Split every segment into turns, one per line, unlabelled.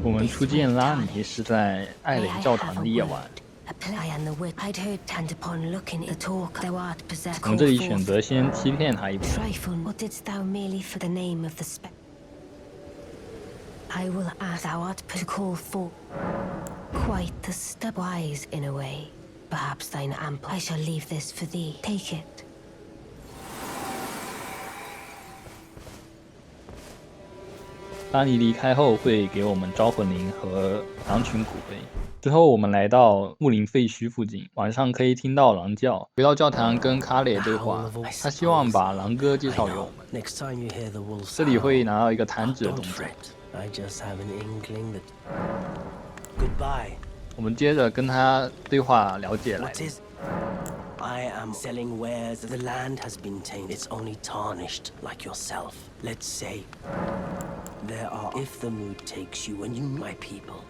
我们初见拉尼是在艾雷教堂的夜晚。我们这里选择先欺骗他一波。
I will ask thou art to call for quite the wise in a way. Perhaps thine ample. I shall leave this for thee. Take it.
拉尼离开后会给我们招魂灵和狼群骨灰。之后我们来到木林废墟附近，晚上可以听到狼叫。回到教堂跟卡雷对话，他希望把狼哥介绍给我们。这里会拿到一个弹指的动作。我们接着跟他对话了解来。
I am selling wares. The land has been tainted. It's only tarnished, like yourself. Let's say there are, if the mood takes you and you, my people,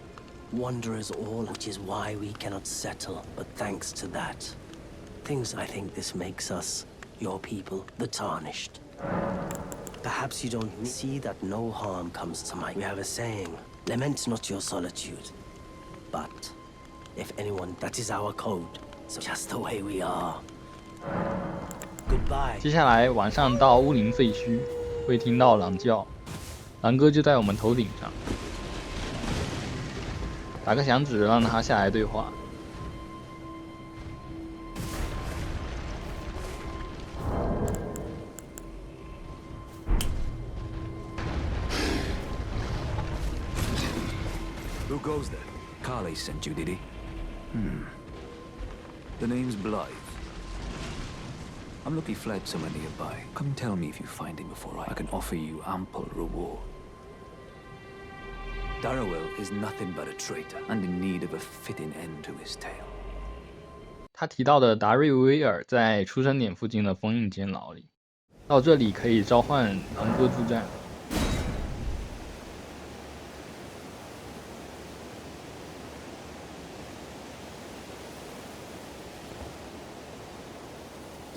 wanderers all, which is why we cannot settle. But thanks to that, I think this makes us, your people, the tarnished. Perhaps you don't see that no harm comes to my. We have a saying, lament not your solitude. But if anyone, that is our code. So just the way we are. Goodbye.
接下来晚上到乌林废墟，会听到狼叫，狼哥就在我们头顶上，打个响指让他下来对话。
Who goes there? Carly sent you, did he? The name's Blythe. I'm lucky fled somewhere nearby. Come tell me if you find him before I can offer you ample reward. Darrowell is nothing but a traitor, and in need of a fitting end to his tale.
他提到的达瑞威尔在出生点附近的封印监牢里，到这里可以召唤狼哥助战。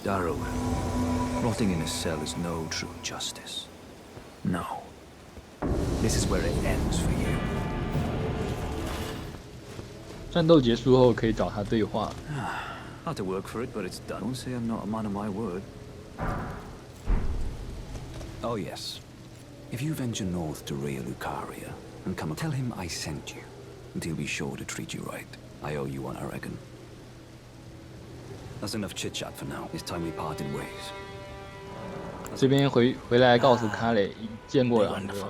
Darrowell, rotting in a cell is no true justice. No. This is where it ends for you.
战斗结束后可以找他对话。
Had to work for it, but it's done. Don't say I'm not a man of my word. Oh yes. If you venture north to Rhea Lucaria and come, tell him I sent you, and he'll be sure to treat you right. I owe you one, I reckon. That's enough chit-chat for now. It's time we parted ways.
这边回来告诉卡雷见过狼哥。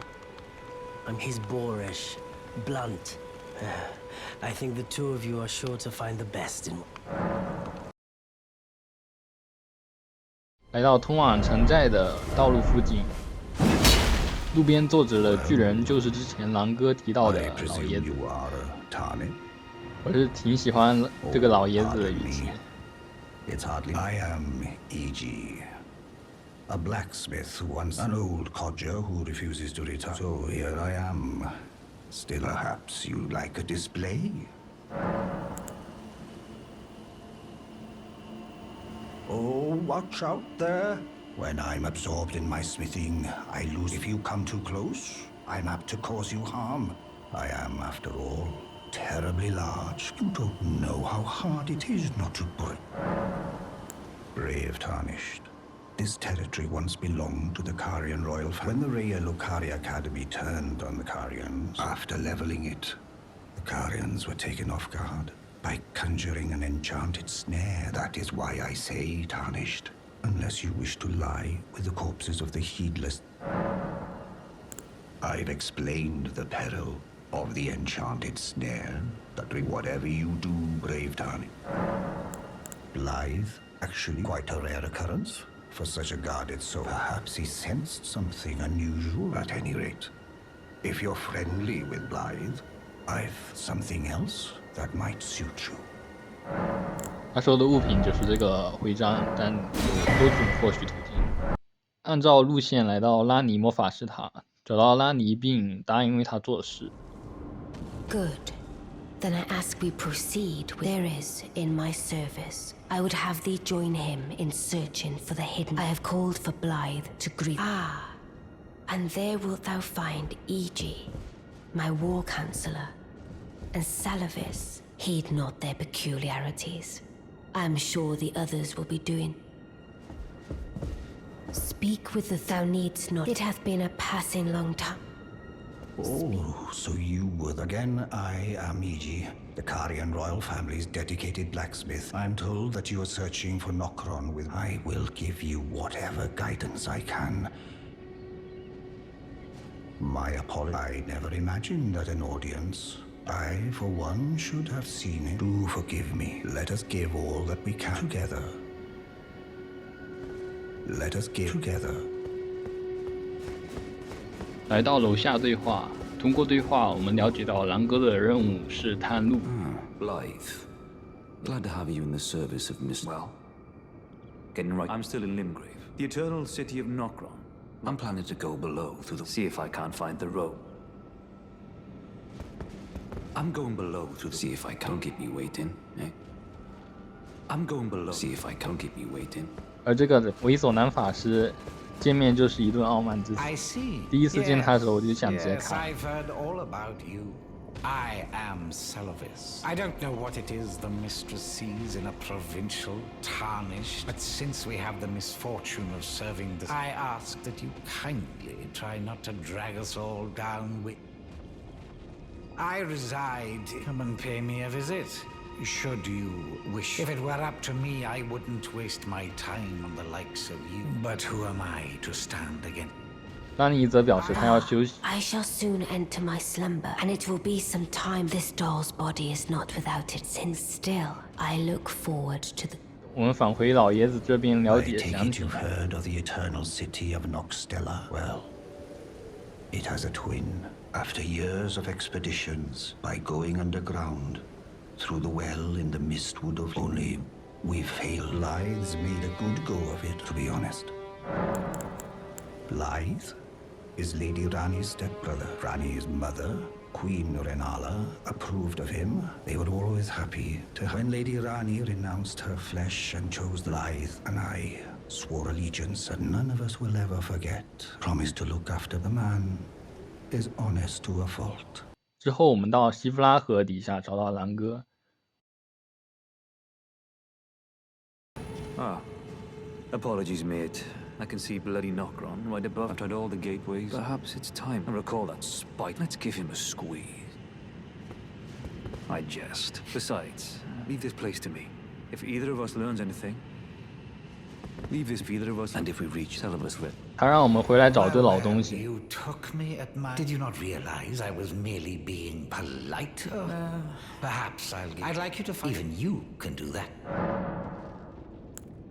I'm his boorish, blunt. I think the two of you are sure to find the best in.
来到通往城寨的道路附近，路边坐着的巨人就是之前狼哥提到的老爷子。我是挺喜欢这个老爷子的语气。
It's hardly. I am Iji, a blacksmith who once an old codger who refuses to retire. So here I am. Still, perhaps you'd like a display? Oh, watch out there. When I'm absorbed in my smithing, I lose. If you come too close, I'm apt to cause you harm. I am, after all, terribly large. You don't know how hard it is not to break. Brave Tarnished. This territory once belonged to the Carian royal family. When the Rhea Lucaria Academy turned on the Carians, after leveling it, the Carians were taken off guard by conjuring an enchanted snare. That is why I say, Tarnished, unless you wish to lie with the corpses of the heedless. I've explained the peril of the enchanted snare, that whatever you do, brave Tarnished. Blythe, actually quite a rare occurrence for such a guarded soul. Perhaps he sensed something unusual at any rate. If you're friendly with Blythe, I've something else that might suit you.
他说的物品就是这个徽章，但有多种获取途径。按照路线来到拉尼魔法师塔，找到拉尼并答应为他做事。
Good. Then I ask we proceed. There is in my service. I would have thee join him in searching for the hidden. I have called for Blythe to greet. Ah, and there wilt thou find Iji. my war counselor, and Salavis, heed not their peculiarities. I am sure the others will be doing. Speak with the thou needst not. It hath been a passing long time.
Oh, so you were again. I am Iji, the Karian royal family's dedicated blacksmith. I'm told that you are searching for Nokron with... I will give you whatever guidance I can. My apology. I never imagined that an audience. I, for one, should have seen it. Do forgive me. Let us give all that we can together. Let us give together.
来到楼下对话，通过对话，我们了解到狼哥的任务是探路。
Blythe. Glad to have you in the service of Miss... Well, getting right. I'm still in Limgrave, the eternal city of Nokron. I'm planning to go below through the... See if I can't find the road. I'm going below through the... See if I can't keep me waiting, eh? I'm going below... See if I can't keep me waiting.
而这个猥琐男法师见面就是一顿傲慢之词。第一次见他的时候，我就想直接砍。
I've heard all about you. I am Salavis. I don't know what it is the mistress sees in a provincial, tarnished, but since we have the misfortune of serving the... I ask that you kindly try not to drag us all down with... I reside. Come and pay me a visit. Should you wish. If it were up to me, I wouldn't waste my time on the likes of you. But who am I to stand against?
拉尼则表示他要休息。
I shall soon enter my slumber, and it will be some time. This doll's body is not without its sin. Still, I look forward to the...
我们返回老爷子这边了
I
解
take
详
it
情。
you've heard of the eternal city of Noxtella. Well, it has a twin. After years of expeditions, by going underground, through the well in the mistwood of... Only we failed. Blythe's made a good go of it, to be honest. Blythe is Lady Rani's stepbrother. Rani's mother, Queen Renala, approved of him. They were always happy to... When Lady Rani renounced her flesh and chose Blythe, and I swore allegiance that none of us will ever forget. Promised to look after the man is honest to a fault.
之后我们到西弗拉河底下找到狼哥。
Ah, apologies, mate. I can see bloody Nokron right above. I've tried all the gateways. Perhaps it's time. I recall that spite. Let's give him a squeeze. I jest. Besides, leave this place to me. If either of us learns anything, leave this for either of us. And if we reach Salavis with...
他让我们回来找堆老东西。
You took me at my... Did you not realize I was merely being polite? Perhaps I'd like you to find... Even you can do that.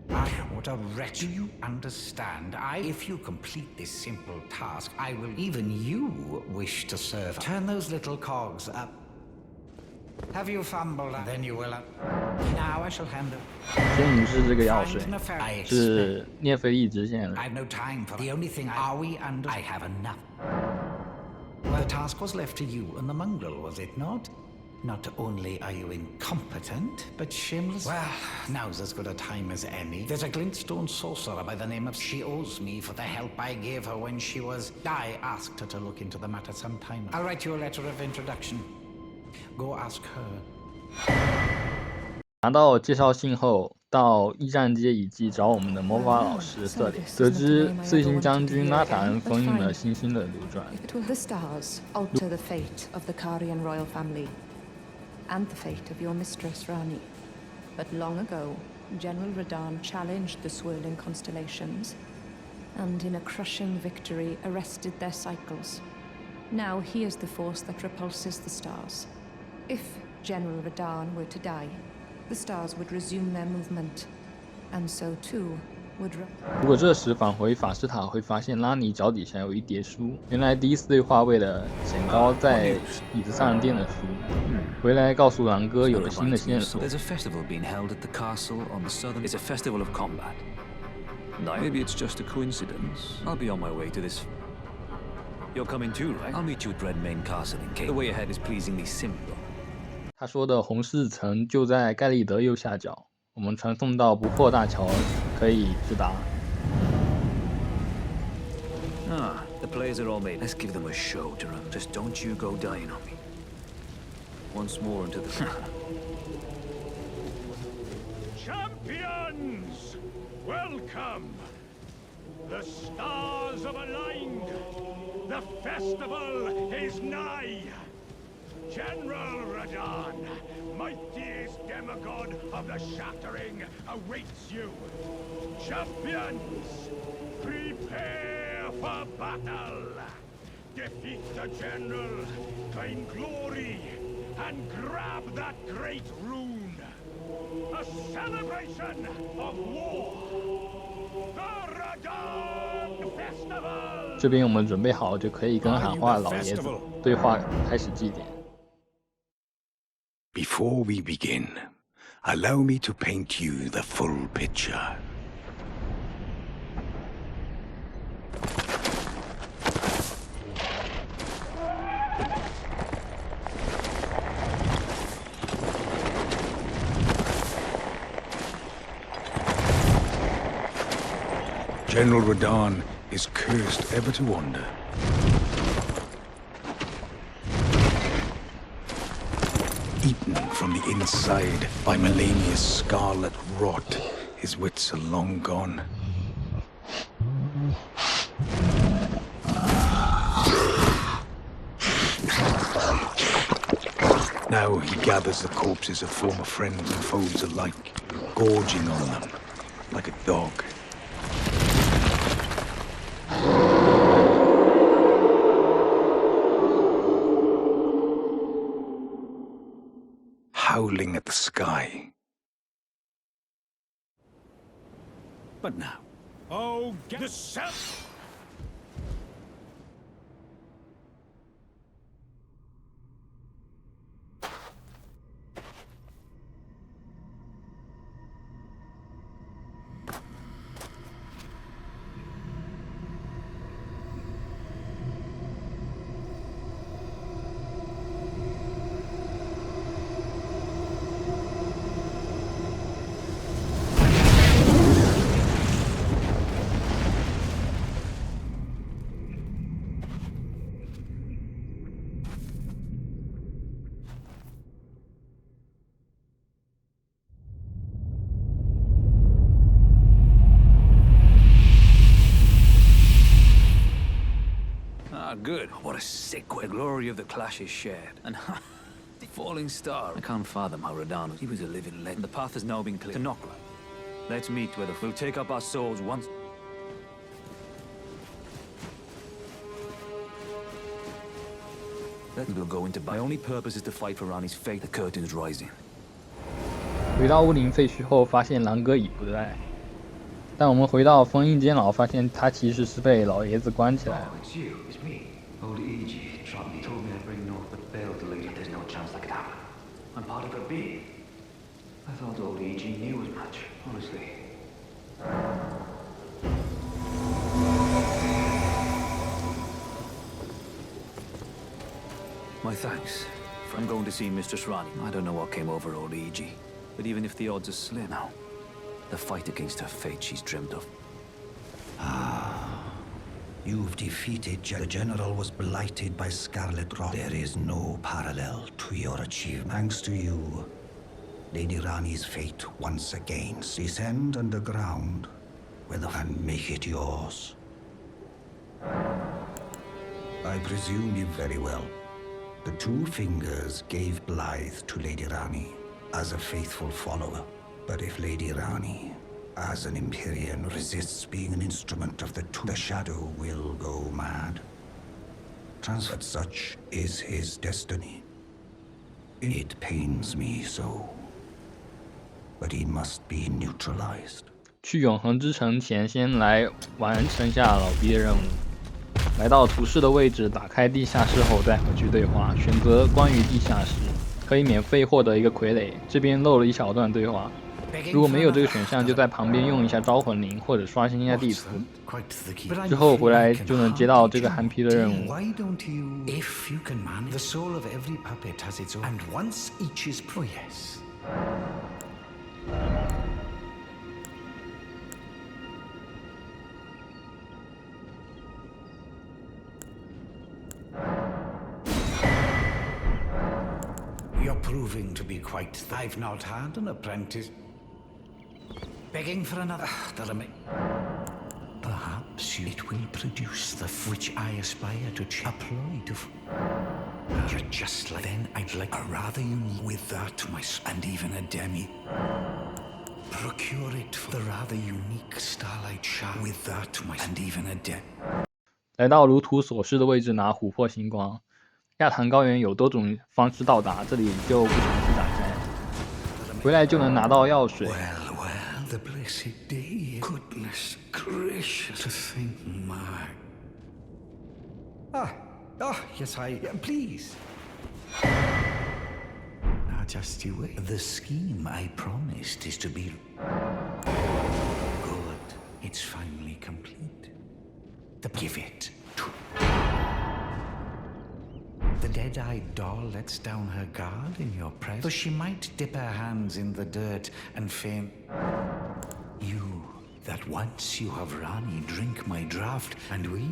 What a wretch. Do you understand? If you complete this simple task, I will... Even you wish to serve. Turn those little cogs up. Have you fumbled? Then you will... Now I shall hand it.
仙女是这个药水，
I
是涅菲利支线的。
I've no time for... The only thing... Are we under... I have enough. Well, the task was left to you and the mongrel, was it not? Not only are you incompetent, but shameless. Well, now's as good a time as any. There's a glintstone sorcerer by the name of... She owes me for the help I gave her when she was... I asked her to look into the matter some time. I'll write you a letter of introduction. Go ask her.
拿到介绍信后，到驿站街遗迹找我们的魔法老师瑟里，得知碎星将军拉塔恩封印了星星的流转。
The stars alter the fate of the Karian royal family, and the fate of your mistress Rani. But long ago, General Radahn challenged the swirling constellations, and in a crushing victory arrested their cycles. Now he is the force that repulses the stars. If General Radahn were to die, the stars would resume their movement, and so too would...
如果这时返回法师塔，会发现拉尼脚底下有一叠书。原来第一次对话为了显高在椅子上垫的书。回来告诉狼哥有了新的线索。
There's a festival being held at the castle on the southern... It's a festival of combat. Maybe it's just a coincidence. I'll be on my way to this... You're coming too, right? I'll meet you at Redmane Castle in case... The way ahead is pleasingly simple.
他说的红石城就在盖利德右下角，我们传送到不破大桥可以直达。
The players are all made. Let's give them a show to run. Just don't you go dying on me. Once more into the...
Champions! Welcome! The stars have aligned. The festival is nigh. General Radahn, mightiest demigod of the Shattering, awaits you. Champions, prepare for battle. Defeat the General, claim glory, and grab that great rune. A celebration of war. The Radahn Festival.
这边我们准备好就可以跟喊话老爷子对话开始祭典。
Before we begin, allow me to paint you the full picture. General Radahn is cursed ever to wander. Eaten from the inside by Melania's scarlet rot, his wits are long gone. Now he gathers the corpses of former friends and foes alike, gorging on them like a dog. Howling at the sky. But now,
Oh, get the self.
Good. What a sick way. The glory of the clash is shared. And the falling star. I can't fathom how Radahn, he was a living legend. The path has now been cleared. To Nokra. Let's meet where we'll take up our souls once. We'll go into battle. My only purpose is to fight for Rani's fate. The curtain's rising.
回到乌林废墟后，发现狼哥已不在。但我们回到封印监牢，发现他其实是被老爷子关起来了。
It's you. It's me. Old Iji told me I'd bring north, but failed to lead. There's no chance that could happen. I'm part of her being. I thought old Iji knew as much, honestly. My thanks. I'm going to see Mistress Rani. I don't know what came over old Iji, but even if the odds are slim now, the fight against her fate she's dreamt of.
You've defeated the General was blighted by Scarlet Rot. There is no parallel to your achievement. Thanks to you, Lady Rani's fate once again. Descend underground, and make it yours. I presume you very well. The Two Fingers gave Blythe to Lady Rani as a faithful follower. But if Lady Rani, as an Empyrean, resists being an instrument of the Shadow will go mad. But such is his destiny. It pains me so. But he must be neutralized.
去永恒之城前，先来完成下老逼的任务。来到图示的位置，打开地下室后再回去对话，选择关于地下室，可以免费获得一个傀儡。这边漏了一小段对话。如果没有这个选项，就在旁边用一下招魂灵或者刷新一下地图，之后回来就能接到这个韩皮的任务。
Why don't you, if you can manage, the soul of every puppet has its own, and once each is oh yes. You're proving to be quite. I've not had an apprentice. Begging for another. Perhaps it will produce the which I aspire to apply to. You're just like. Then I'd like a rather unique with that, and even a demi. Procure it for the rather unique starlight shower with that, and even a demi.
来到如图所示的位置拿琥珀星光。亚坛高原有多种方式到达，这里就不详细展开。回来就能拿到药水。
Well, the blessed day. Goodness gracious, to think my. Yes, please. Now, just you wait. The scheme I promised is to be good. It's finally complete. Give it to. The dead-eyed doll lets down her guard in your presence, though she might dip her hands in the dirt and faint. You, that once you have Rani drink my draught, and we...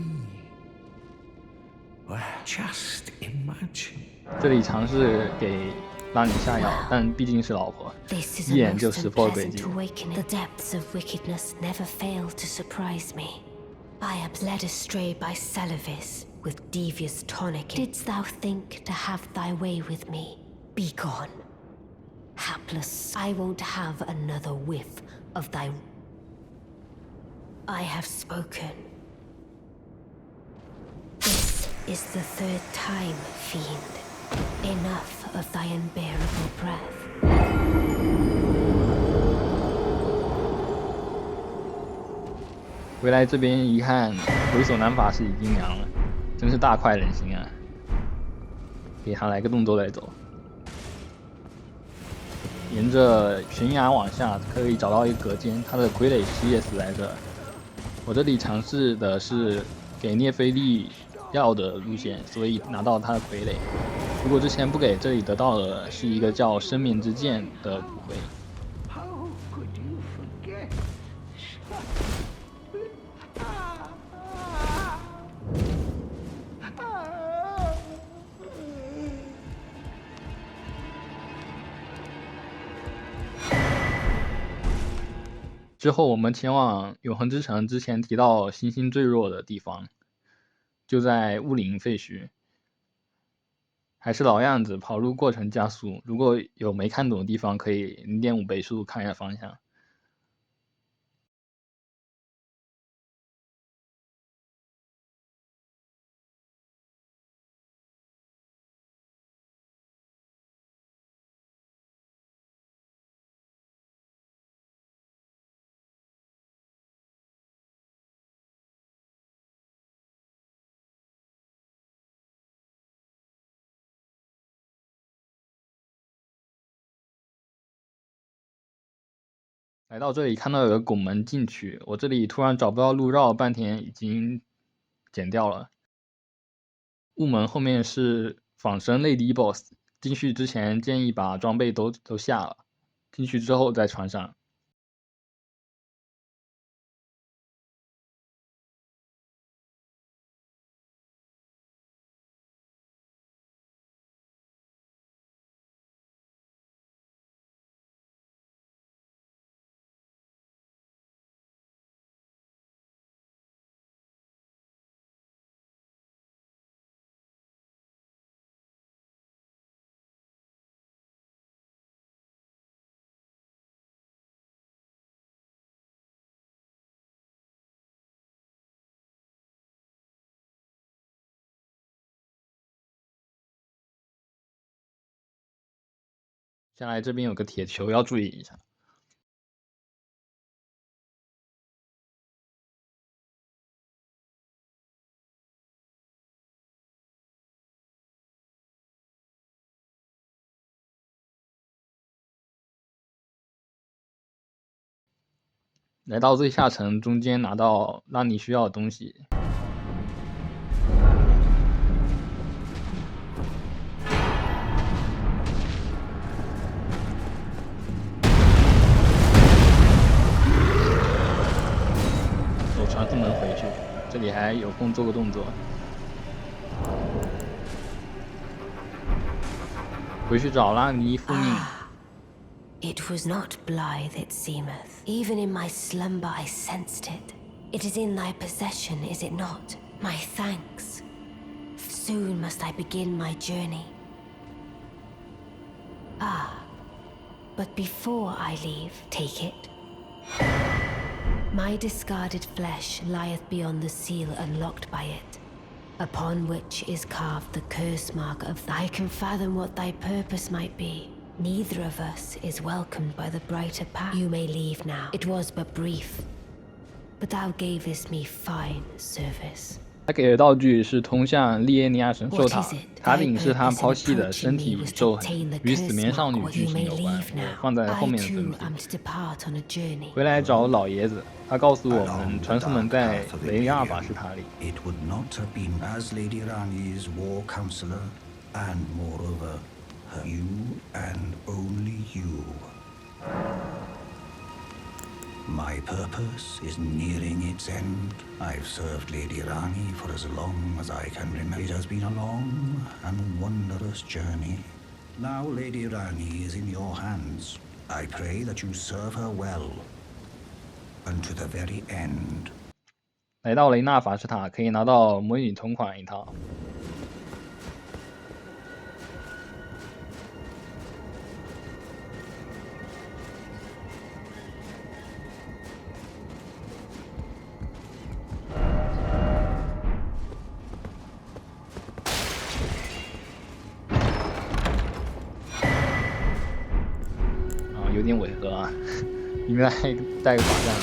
Well, just imagine.
这里尝试给拉尼下药，但毕竟是老婆，一眼就识破诡计。
The depths of wickedness never fail to surprise me. I am led astray by Celevis with devious tonic. Didst thou think to have thy way with me? Be gone. Hapless, I won't have another whiff of thy... I have spoken. This is the third time, fiend. Enough of thy unbearable breath.
回来这边一看，猥琐男法师已经凉了，真是大快人心啊！给他来个动作带走。沿着悬崖往下，可以找到一个隔间，他的傀儡师也死在这。我这里尝试的是给涅菲利药的路线，所以拿到他的傀儡。如果之前不给，这里得到的是一个叫生眠之剑的补回。 之后我们前往永恒之城，之前提到星星最弱的地方，就在雾林废墟。还是老样子，跑路过程加速。如果有没看懂的地方，可以 0.5 倍速看一下方向。来到这里看到有个拱门进去，我这里突然找不到路，绕了半天已经剪掉了。雾门后面是仿生类敌 BOSS， 进去之前建议把装备都下了，进去之后再穿上。下来这边有个铁球要注意一下。来到最下层，中间拿到让你需要的东西。走传送门回去，这里还有空做个动作。回去找拉尼复命。
It was not blithe, it seemeth. Even in my slumber I sensed it. It is in thy possession, is it not? My thanks. Soon must I begin my journey. But before I leave, take it. My discarded flesh lieth beyond the seal unlocked by it, upon which is carved the curse mark of thy. I can fathom what thy purpose might be. Neither of us is welcomed by the brighter path. You may leave now. It was but brief, but thou gavest me fine service.
他给的道具是通向利耶尼亚神兽塔，塔顶是他抛弃的身体与咒痕，与死眠少女剧情有关，我放在后面的分类。回来找老爷子，他告诉我们传送门在雷尼亚法师塔里。
It would not have been as Lady Rani's war counselor, and moreover, you and only you. My purpose is nearing its end. I've served Lady Rani for as long as I can remember. It has been a long and wondrous journey. Now Lady Rani is in your hands. I pray that you serve her well, unto the very end.
来到雷纳法师塔，可以拿到魔女同款一套。有点违和啊，里面还带个靶弹。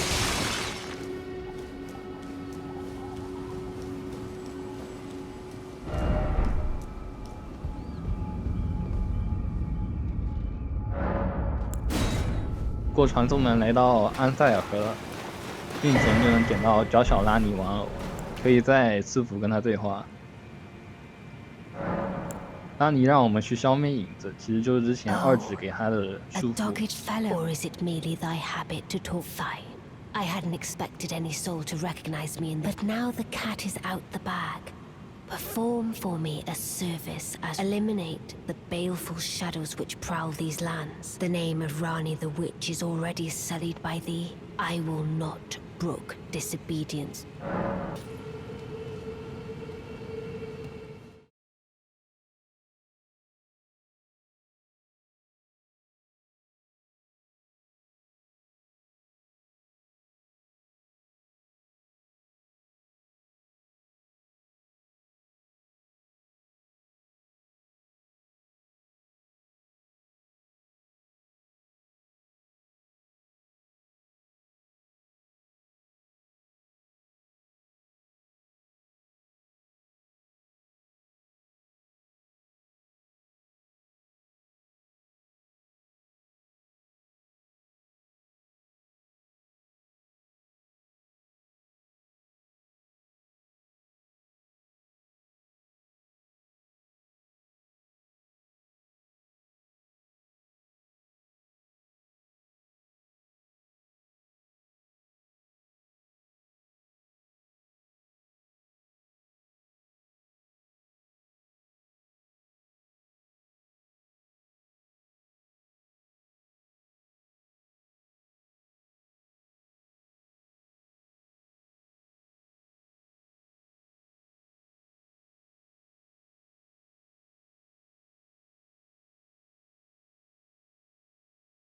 过传送门来到安塞尔河，进前就能点到娇小拉尼玩偶，可以在赐福跟他对话。拉尼让我们去消灭影子，其实就是之前二指给他的束缚。
A dogged fellow, or is it merely thy habit to talk thine? I hadn't expected any soul to recognize me but now the cat is out the bag. Perform for me a service as eliminate the baleful shadows which prowl these lands. The name of Rani the Witch is already sullied by thee. I will not brook disobedience.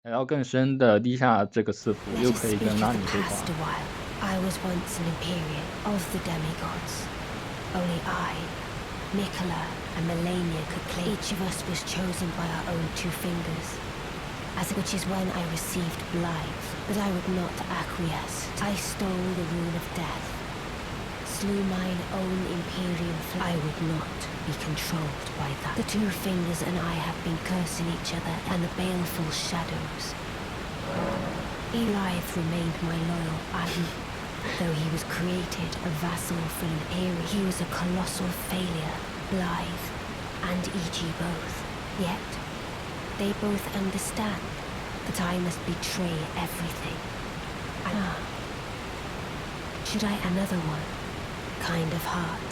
来到更深的地下这个赐福，又可以跟拉尼对话。
I was once an Imperial of the demigods. Only I, Nicola, and Melania could claim. Each of us was chosen by our own two fingers, which is when I received Blythe, but I would not acquiesce. I stole the rune of death, slew mine own Imperial flag. I would not be controlled by that. The two fingers and I have been cursing each other and the baleful shadows. Blythe remained my loyal ally. Though he was created a vassal for an Imperial, he was a colossal failure. Blythe and E.G. both. Yet, they both understand that I must betray everything. Should I another one? Kind of heart.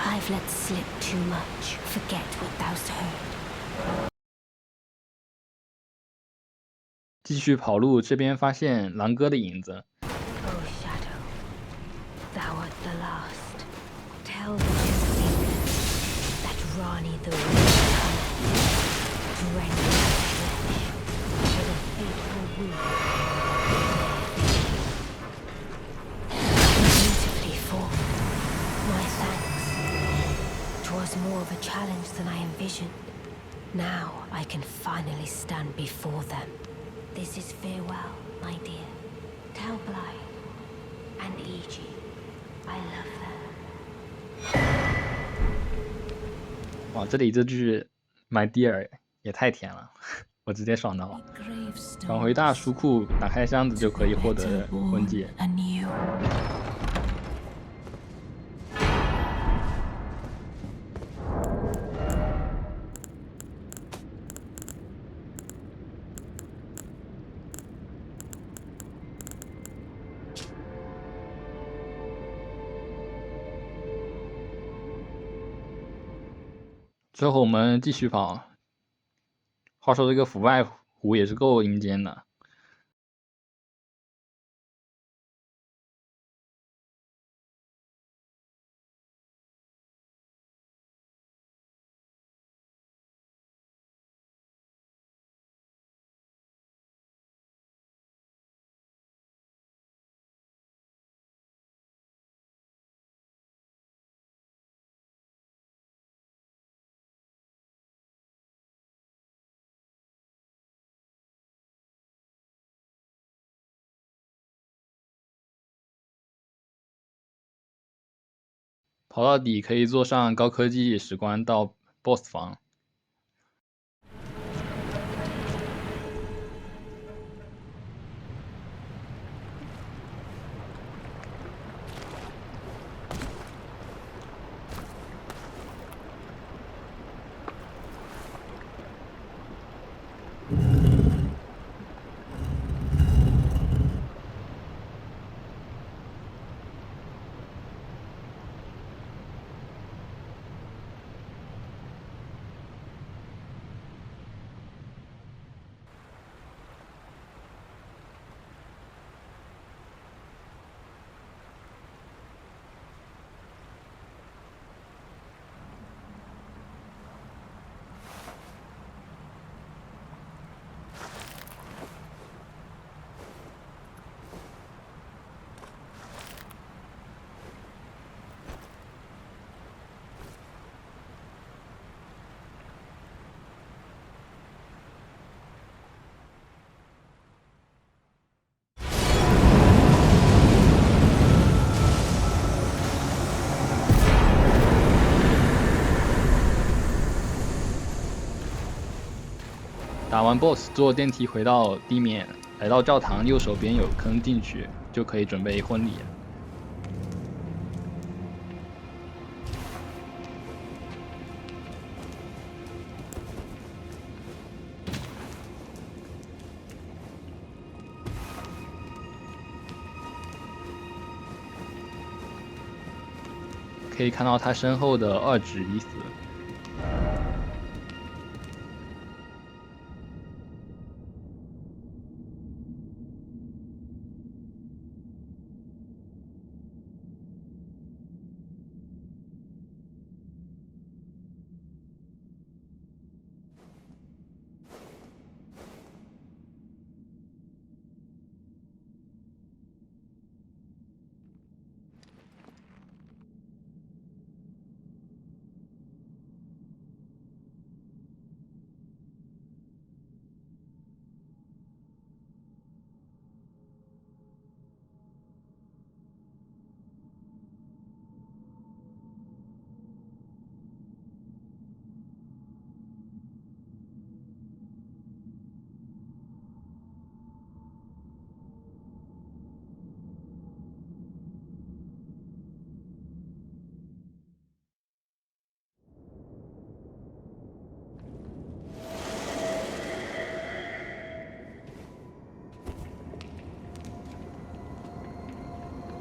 I've let slip too much. Forget what thou'st heard.
继续跑路，这边发现狼哥的影子。
Oh, Shadow, thou art the last. Tell the truth that Rani the Wind drank my flesh with a fateful wound. Beautifully formed. My thanks. 'Twas more of a challenge than I envisioned. Now I can finally stand before them. This is farewell, my dear. Tell Blythe and Iji I love them.
哇，这里这句 "My dear" 也太甜了，我直接爽到。返回大书库，打开箱子就可以获得婚戒。之后我们继续跑。话说这个腐败湖也是够阴间的。跑到底可以坐上高科技史观到 BOSS 房。打完 BOSS 坐电梯回到地面，来到教堂右手边有坑，进去就可以准备婚礼了。可以看到他身后的二指已死。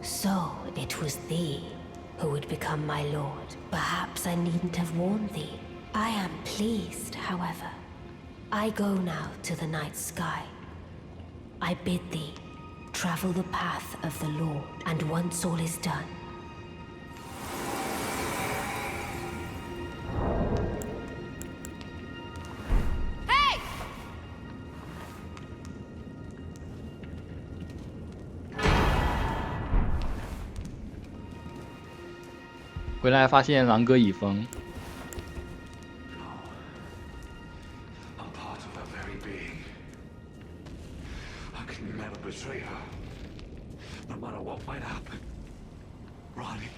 So it was thee. who would become my lord. Perhaps I needn't have warned thee. I am pleased, however. I go now to the night sky. I bid thee travel the path of the Lord, and once all is done,
回来发现狼哥已疯。
I'm part of her very being. I can never betray her. No matter what might happen. Ronnie.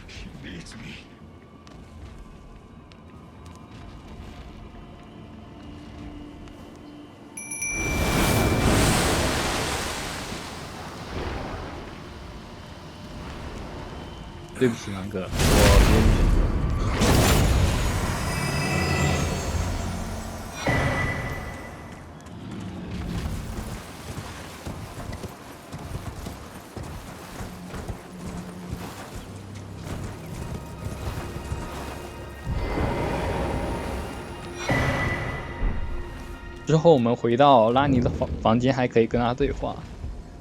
She needs me.
"对不起，狼哥，我别无选择。之后我们回到拉尼的房间，还可以跟他对话。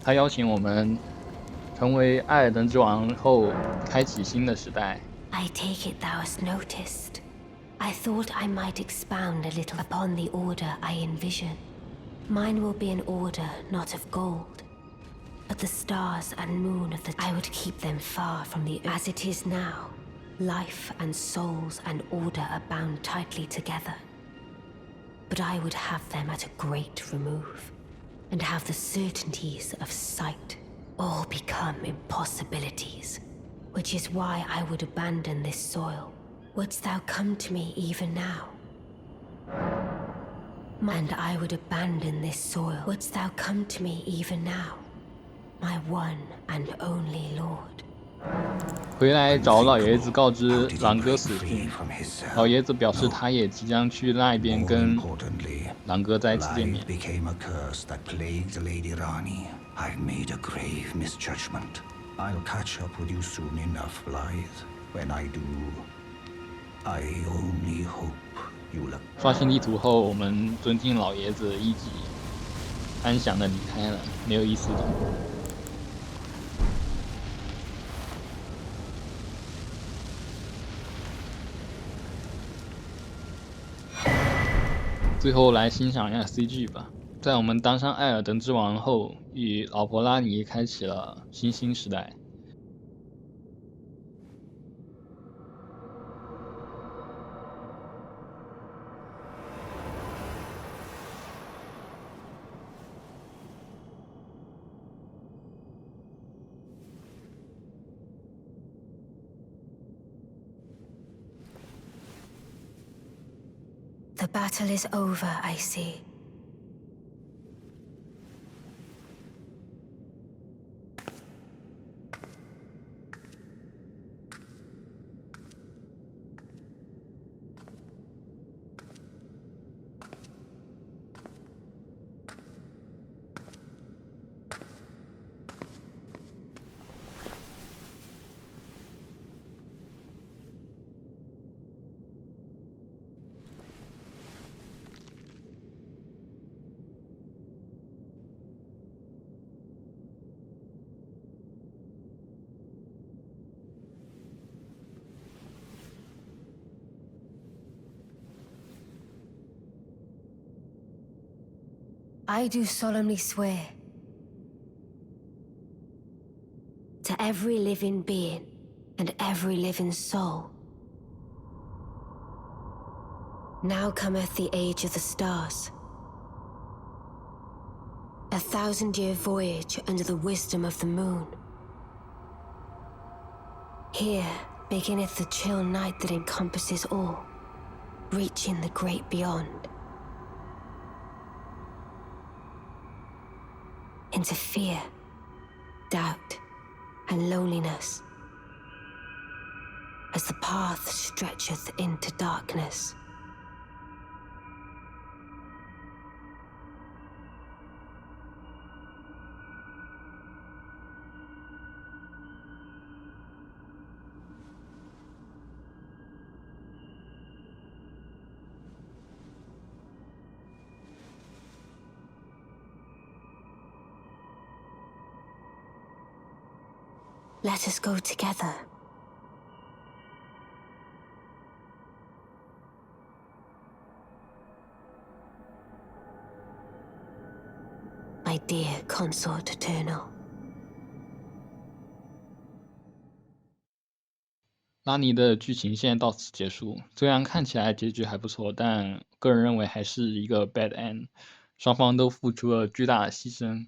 他邀请我们成为艾尔登之王后，开启新的时代。
I take it thou hast noticed. I thought I might expound a little upon the order I envision. Mine will be an order not of gold, but the stars and moon of the... I would keep them far from the... As it is now, life and souls and order are bound tightly together. But I would have them at a great remove, and have the certainties of sight all become impossibilities, which is why I would abandon this soil. Wouldst thou come to me even now? And I would abandon this soil. Wouldst thou come to me even now? My one and only lord.
回来找老爷子告知狼哥死讯，老爷子表示他也即将去那边跟狼哥再次见面。
became a curse that plagued Lady Rani. I've made a grave misjudgment. I'll catch up with you soon enough, Blythe. When I do, I only hope you'll...
刷新地图后，我们尊敬老爷子伊吉，安详的离开了，没有一丝痛苦。最后来欣赏一下 CG 吧。在我们当上艾尔登之王后，与老婆拉尼开启了新兴时代。
The battle is over, I see. I do solemnly swear to every living being and every living soul. Now cometh the age of the stars, 1,000-year voyage under the wisdom of the moon. Here beginneth the chill night that encompasses all, reaching the great beyond. Into fear, doubt, and loneliness, as the path stretcheth into darkness. Let us go together. My dear consort eternal.
拉尼的剧情线到此结束，虽然看起来结局还不错，但个人认为还是一个 bad end，双方都付出了巨大的牺牲。